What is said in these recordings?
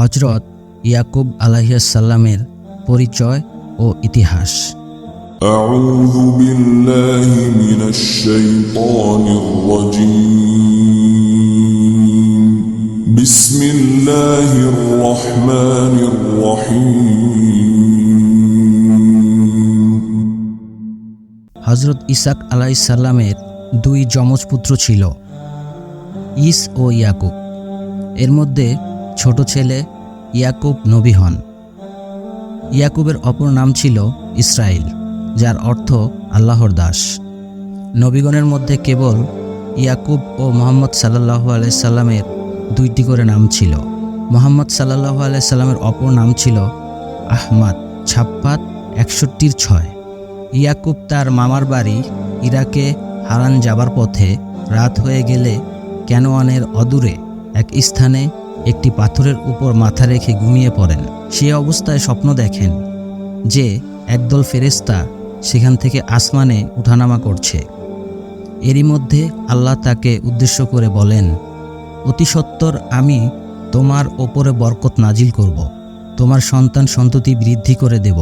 হযরত ইয়াকুব আলাইহিস সালামের পরিচয় ও ইতিহাস। আউযু বিল্লাহি মিনাশ শাইতানির রাজীম। বিসমিল্লাহির রহমানির রহিম। হযরত ইসাক আলাইহিস সালামের দুই যমজ পুত্র ছিল, ইস ও ইয়াকুব। এর মধ্যে ছোট ছেলে ইয়াকুব নবী হন। ইয়াকুবের অপর নাম ছিল ইসরাইল, যার অর্থ আল্লাহর দাস। নবীগণের মধ্যে কেবল ইয়াকুব ও মুহাম্মদ সাল্লাল্লাহু আলাইহি সাল্লামের দুইটি করে নাম ছিল। মুহাম্মদ সাল্লাল্লাহু আলাইহি সাল্লামের অপর নাম ছিল আহমদ, 56 61 6। ইয়াকুব তার মামার বাড়ি ইরাকে হারান যাবার পথে রাত হয়ে গেলে ক্যানোয়ানের অদূরে এক স্থানে একটি পাথরের উপর মাথা রেখে ঘুমিয়ে পড়েন। সে অবস্থায় স্বপ্ন দেখেন যে একদল ফেরেশতা সেখান থেকে আসমানে উঠানামা করছে। এরই মধ্যে আল্লাহ তাকে উদ্দেশ্য করে বলেন, অতি সত্বর আমি তোমার ওপরে বরকত নাজিল করব, তোমার সন্তান সন্ততি বৃদ্ধি করে দেব,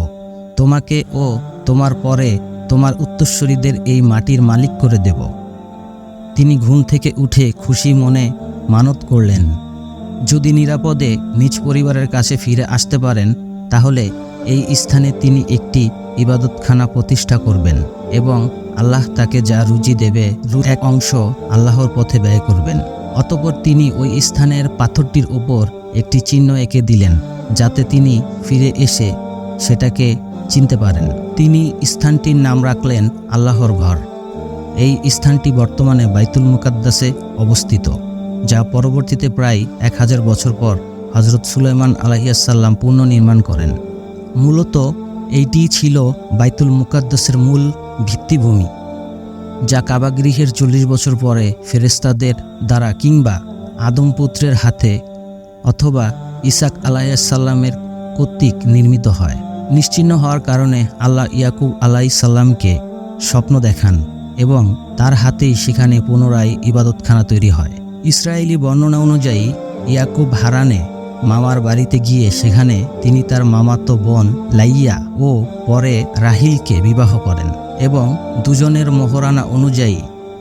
তোমাকে ও তোমার পরে তোমার উত্তরসূরিদের এই মাটির মালিক করে দেব। তিনি ঘুম থেকে উঠে খুশি মনে মানত করলেন, যদি নিরাপদে নিজ পরিবারের কাছে ফিরে আসতে পারেন তাহলে এই স্থানে তিনি একটি ইবাদতখানা প্রতিষ্ঠা করবেন এবং আল্লাহ তাকে যা রুজি দেবে এক অংশ আল্লাহর পথে ব্যয় করবেন। অতঃপর তিনি ওই স্থানের পাথরটির উপর একটি চিহ্ন এঁকে দিলেন, যাতে তিনি ফিরে এসে সেটাকে চিনতে পারেন। তিনি স্থানটির নাম রাখলেন আল্লাহর ঘর। এই স্থানটি বর্তমানে বাইতুল মুকাদ্দাসে অবস্থিত, যা পরবর্তীতে প্রায় 1000 বছর পর হযরত সুলাইমান আলাইহিস সালাম পুনর্নির্মাণ করেন। মূলত এইটি ছিল বাইতুল মুকাদ্দাসের মূল ভিত্তিভূমি, যা কাবাগৃহের 40 বছর পরে ফেরেশতাদের দ্বারা কিংবা আদম পুত্রের হাতে অথবা ইসাক আলাইহিস সালামের কর্তৃক নির্মিত হয়। নিশ্চিহ্ন হওয়ার কারণে আল্লাহ ইয়াকুব আলাইহিস সালামকে স্বপ্ন দেখান এবং তার হাতেই সেখানে পুনরায় ইবাদতখানা তৈরি হয়। ইসরায়েলি বর্ণনা অনুযায়ী ইয়াকুব হারানে মামার বাড়িতে গিয়ে সেখানে তিনি তার মামাতো বোন লাইয়া ও পরে রাহিলকে বিবাহ করেন এবং দুজনের মোহরানা অনুযায়ী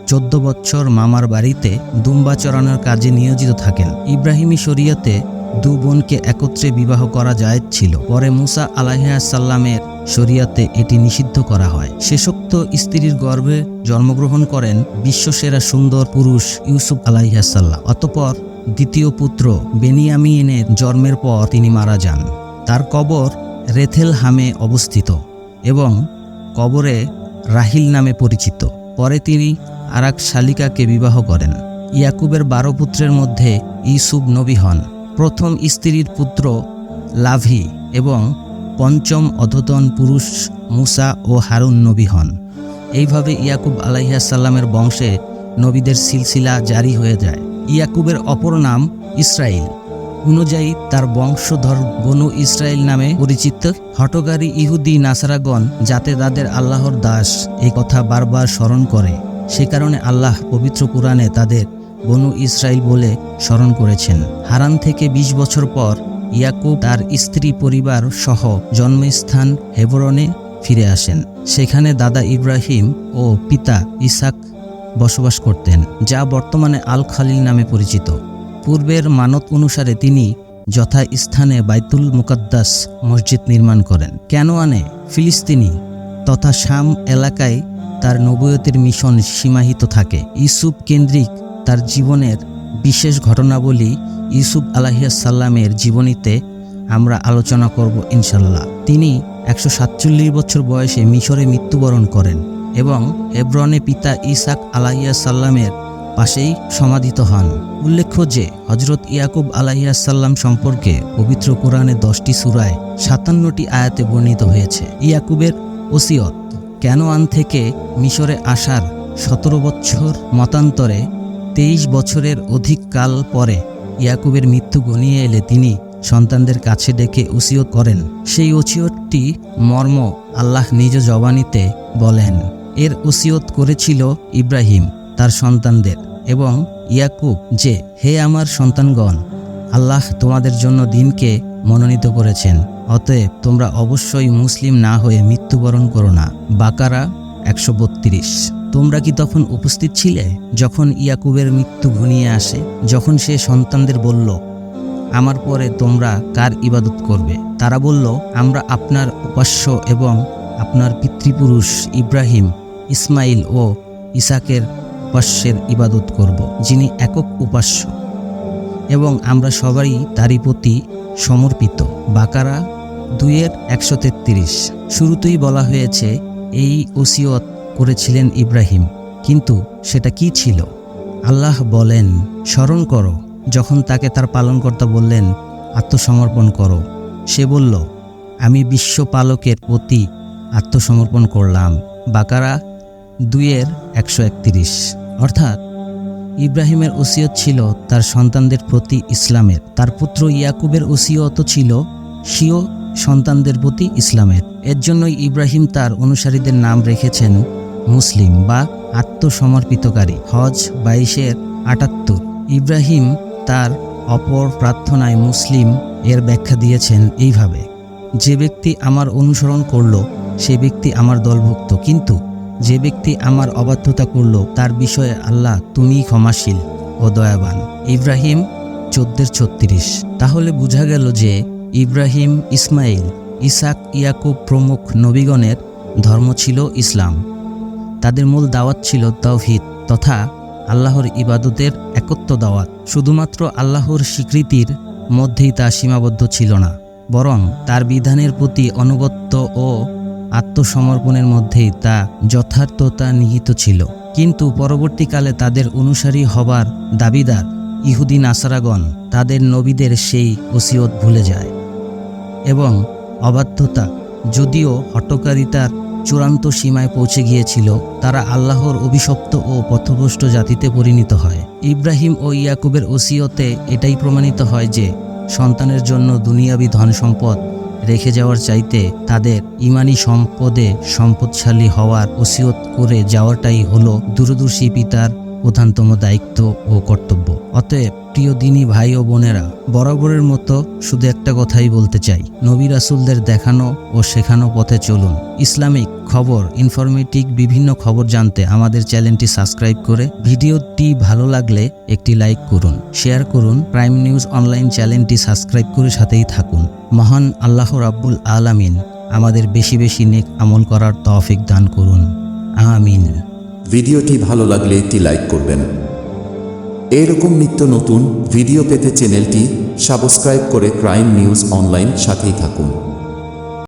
14 বছর মামার বাড়িতে দুম্বা চড়ানোর কাজে নিয়োজিত থাকেন। ইব্রাহিমী শরীয়তে দু বোনকে একত্রে বিবাহ করা জায়েজ ছিল, পরে মুসা আলাইহিস সালামের শরীয়তে এটি নিষিদ্ধ করা হয়। শেষোক্ত স্ত্রীর গর্ভে জন্মগ্রহণ করেন বিশ্বসেরা সুন্দর পুরুষ ইউসুফ আলাইহিস সালাম। অতঃপর দ্বিতীয় পুত্র বেনিয়ামিনের জন্মের পর তিনি মারা যান। তার কবর রেথেলহামে অবস্থিত এবং কবরে রাহিল নামে পরিচিত। পরে তিনি আরেক শালিকাকে বিবাহ করেন। ইয়াকুবের 12 পুত্রের মধ্যে ইউসুফ নবী হন। প্রথম স্ত্রীর পুত্র লাভি এবং পঞ্চম অধতন পুরুষ মুসা ও হারুন নবী হন। এইভাবে ইয়াকুব আলাইহিস সালামের বংশে নবীদের সিলসিলা জারি হয়ে যায়। ইয়াকুবের অপর নাম ইসরাইল অনুযায়ী তার বংশধর বনু ইসরাইল নামে পরিচিত। হঠকারী ইহুদি নাসারাগণ যাতে তাদের আল্লাহর দাস এই কথা বারবার স্মরণ করে, সে কারণে আল্লাহ পবিত্র কুরআনে তাদের বনু ইসরাইল বলে স্মরণ করেছেন। হারান থেকে 20 বছর পর ইয়াকুব তার স্ত্রী পরিবার সহ জন্মস্থান হেবরনে ফিরে আসেন। সেখানে দাদা ইব্রাহিম ও পিতা ইসাক বসবাস করতেন, যা বর্তমানে আল খালিল নামে পরিচিত। পূর্বের মানত অনুসারে তিনি যথাস্থানে বাইতুল মুকাদ্দাস মসজিদ নির্মাণ করেন। ক্যানোয়ানে ফিলিস্তিনি তথা শাম এলাকায় তার নবুয়তের মিশন সীমাহিত থাকে। ইউসুফ কেন্দ্রিক তার জীবনের বিশেষ ঘটনাবলী ইউসুফ আলাইহিস সালামের জীবনীতে আমরা আলোচনা করব ইনশাল্লাহ। তিনি 147 বছর বয়সে মিশরে মৃত্যুবরণ করেন এবং হেব্রনে পিতা ইসাক আলাইহিস সালামের পাশেই সমাধিত হন। উল্লেখ্য যে হযরত ইয়াকুব আলাইহিস সালাম সম্পর্কে পবিত্র কোরআনে 10টি সূরায় 57টি আয়াতে বর্ণিত হয়েছে। ইয়াকুবের ওসিয়ত। ক্যানোয়ান থেকে মিশরে আসার 17 বছর মতান্তরে 23 বছরের অধিক কাল পরে ইয়াকুবের মৃত্যু ঘনিয়ে এলে তিনি সন্তানদের কাছে ডেকে ওসিয়ত করেন। সেই ওসিয়তটি মর্ম আল্লাহ নিজ জবানিতে বলেন, এর ওসিয়ত করেছিল ইব্রাহিম তার সন্তানদের এবং ইয়াকুব যে, হে আমার সন্তানগণ, আল্লাহ তোমাদের জন্য দিনকে মনোনীত করেছেন, অতএব তোমরা অবশ্যই মুসলিম না হয়ে মৃত্যুবরণ করো না। বাকারা 132। তোমরা কি তখন উপস্থিত ছিলে যখন ইয়াকুবের মৃত্যু ঘনিয়ে আসে, যখন সে সন্তানদের বলল, আমার পরে তোমরা কার ইবাদত করবে? তারা বলল, আমরা আপনার উপাস্য এবং আপনার পিতৃপুরুষ ইব্রাহিম, ইসমাইল ও ইসাকের উপাস্যের ইবাদত করব, যিনি একক উপাস্য, এবং আমরা সবাই তারই প্রতি সমর্পিত। বাকারা 2:133। শুরুতেই বলা হয়েছে এই ওসিয়ত করেছিলেন ইব্রাহিম, কিন্তু সেটা কি ছিল? আল্লাহ বলেন, স্মরণ করো যখন তাকে তার পালনকর্তা বললেন, আত্মসমর্পণ করো। সে বলল, আমি বিশ্বপালকের প্রতি আত্মসমর্পণ করলাম। বাকারা 2:131। অর্থাৎ ইব্রাহিমের ওসিয়ত ছিল তার সন্তানদের প্রতি ইসলামের, তার পুত্র ইয়াকুবের ওসিয়ত ছিল স্বীয় সন্তানদের প্রতি ইসলামের। এর জন্যই ইব্রাহিম তার অনুসারীদের নাম রেখেছেন মুসলিম বা আত্মসমর্পিতকারী। হজ 22:78। ইব্রাহিম তার অপর প্রার্থনায় মুসলিম এর ব্যাখ্যা দিয়েছেন এইভাবে, যে ব্যক্তি আমার অনুসরণ করল সে ব্যক্তি আমার দলভুক্ত, কিন্তু যে ব্যক্তি আমার অবাধ্যতা করল তার বিষয়ে আল্লাহ তুমিই ক্ষমাশীল ও দয়াবান। ইব্রাহিম 14:36। তাহলে বোঝা গেল যে ইব্রাহিম, ইসমাইল, ইসাক, ইয়াকুব প্রমুখ নবীগণের ধর্ম ছিল ইসলাম। তাদের মূল দাওয়াত ছিল তাওহীদ তথা আল্লাহর ইবাদতের একত্ব দাওয়াত। শুধুমাত্র আল্লাহর স্বীকৃতির মধ্যেই তা সীমাবদ্ধ ছিল না, বরং তার বিধানের প্রতি অনুগত্য ও আত্মসমর্পণের মধ্যেই তা যথার্থতা নিহিত ছিল। কিন্তু পরবর্তীকালে তাদের অনুসারী হবার দাবিদার ইহুদি নাসারাগণ তাদের নবীদের সেই ওসিয়ত ভুলে যায় এবং অবাধ্যতা, যদিও হঠকারিতার চূড়ান্ত সীমায় পৌঁছে গিয়েছিল, তারা আল্লাহর অভিশপ্ত ও পথভ্রষ্ট জাতিতে পরিণত হয়। ইব্রাহিম ও ইয়াকুবের ওসিয়তে এটাই প্রমাণিত হয় যে সন্তানের জন্য দুনিয়াবি ধন সম্পদ রেখে যাওয়ার চাইতে তাদের ইমানি সম্পদে সম্পদশালী হওয়ার ওসিয়ত করে যাওয়াটাই হলো দূরদর্শী পিতার প্রধানতম দায়িত্ব ও কর্তব্য। অতএব প্রিয় দিনী ভাই ও বোনেরা, বরাবরের মতো শুধু একটা কথাই বলতে চাই, নবী রাসূলদের দেখানো ও শেখানো পথে চলুন। ইসলামিক খবর, ইনফরমেটিভ বিভিন্ন খবর জানতে আমাদের চ্যানেলটি সাবস্ক্রাইব করে ভিডিওটি ভালো লাগলে একটি লাইক করুন, শেয়ার করুন। প্রাইম নিউজ অনলাইন চ্যানেলটি সাবস্ক্রাইব করে সাথেই থাকুন। মহান আল্লাহ রাব্বুল আলামিন আমাদের বেশি বেশি নেক আমল করার তৌফিক দান করুন। আমিন। ভিডিওটি ভালো লাগলে একটি লাইক করবেন। এরকম নিত্য নতুন ভিডিও পেতে চ্যানেলটি সাবস্ক্রাইব করে প্রাইম নিউজ অনলাইন সাথেই থাকুন।